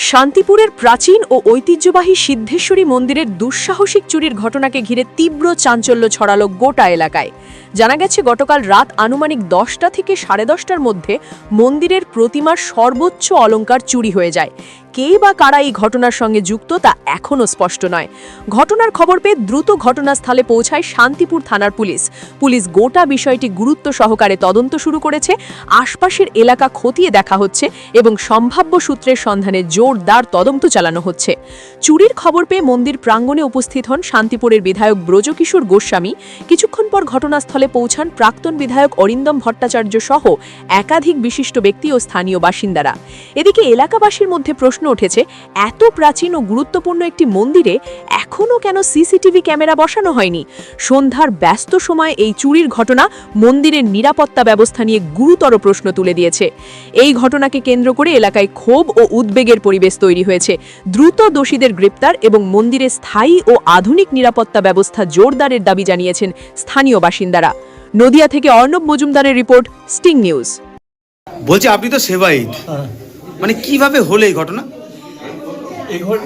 শান্তিপুরের প্রাচীন ও ঐতিহ্যবাহী সিদ্ধেশ্বরী মন্দিরের দুঃসাহসিক চুরির ঘটনাকে ঘিরে তীব্র চাঞ্চল্য ছড়ালো গোটা এলাকায়। জানা গেছে গতকাল রাত আনুমানিক 10টা থেকে 10:30টার মধ্যে মন্দিরের প্রতিমার সর্বোচ্চ অলংকার চুরি হয়ে যায়। কেই বা কারা এই ঘটনার সঙ্গে যুক্ত তা এখনও স্পষ্ট নয়। ঘটনার খবর পেয়ে দ্রুত ঘটনাস্থলে পৌঁছায় শান্তিপুর থানার পুলিশ গোটা বিষয়টি গুরুত্ব সহকারে তদন্ত শুরু করেছে। আশপাশের এলাকা খতিয়ে দেখা হচ্ছে এবং সম্ভাব্য সূত্রের সন্ধানে জোরদার তদন্ত চালানো হচ্ছে। চুরির খবর পেয়ে মন্দির প্রাঙ্গণে উপস্থিত হন শান্তিপুরের বিধায়ক ব্রজকিশোর গোস্বামী। কিছুক্ষণ পর ঘটনাস্থলে পৌঁছান প্রাক্তন বিধায়ক অরিন্দম ভট্টাচার্য সহ একাধিক বিশিষ্ট ব্যক্তি ও স্থানীয় বাসিন্দারা। এদিকে এলাকাবাসীর মধ্যে প্রশ্ন উঠেছে, এত প্রাচীন ও গুরুত্বপূর্ণ একটি মন্দিরে এখনও কেন সিসিটিভি ক্যামেরা বসানো হয়নি? সন্ধ্যার ব্যস্ত সময়ে এই চুরির ঘটনা মন্দিরের নিরাপত্তা ব্যবস্থা নিয়ে গুরুতর প্রশ্ন তুলে দিয়েছে। এই ঘটনাকে কেন্দ্র করে এলাকায় ক্ষোভ ও উদ্বেগের পরিবেশ তৈরি হয়েছে। দ্রুত দোষীদের গ্রেপ্তার এবং মন্দিরে স্থায়ী ও আধুনিক নিরাপত্তা ব্যবস্থা জোরদারের দাবি জানিয়েছেন স্থানীয় বাসিন্দারা। নদিয়া থেকে অর্ণব মজুমদারের রিপোর্ট, স্টিং নিউজ। বলছি আপনি তো সেবাইত, মানে কিভাবে হলো এই ঘটনা?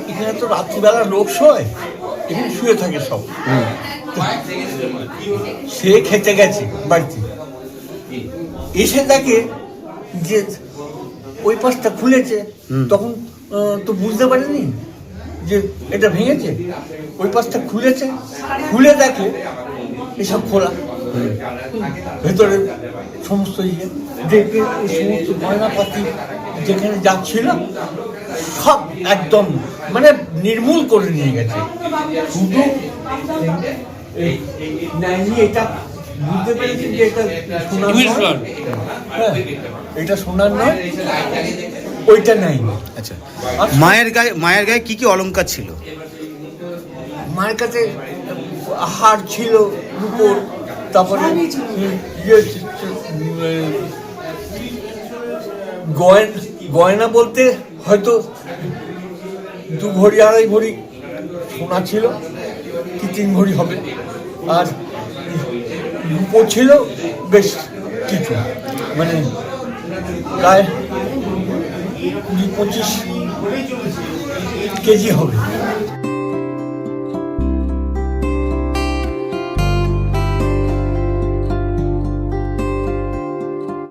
এখানে তো রাত্রিবেলা লোক শোয়, এখানে শুয়ে থাকে সব। সে খেতে গেছে বাড়িতে, এসে দেখে যে ওই পাশটা খুলেছে। তখন তো বুঝতে পারেনি যে এটা ভেঙেছে। ওই পাশটা খুলেছে, খুলে দেখে এসব খোলা, ভেতরে সমস্ত দেখে এই সমস্ত গয়নাপাতি যেখানে যাচ্ছিল সব একদম মানে নির্মূল করে নিয়ে গেছে। শুধু এটা বুঝতে পেরেছি যে এটা সোনার, এটা সোনার নয়, ওইটা নাই। আচ্ছা, মায়ের গায়ে কি কি অলংকার ছিল? মায়ের কাছে হার ছিল রূপোর, তারপরে গয়না বলতে হয়তো 2 ভরি 2.5 ভরি সোনা ছিল, কি 3 ভরি হবে। আর রূপো ছিল বেশ কিছু, মানে প্রায় 20-25 কেজি হবে।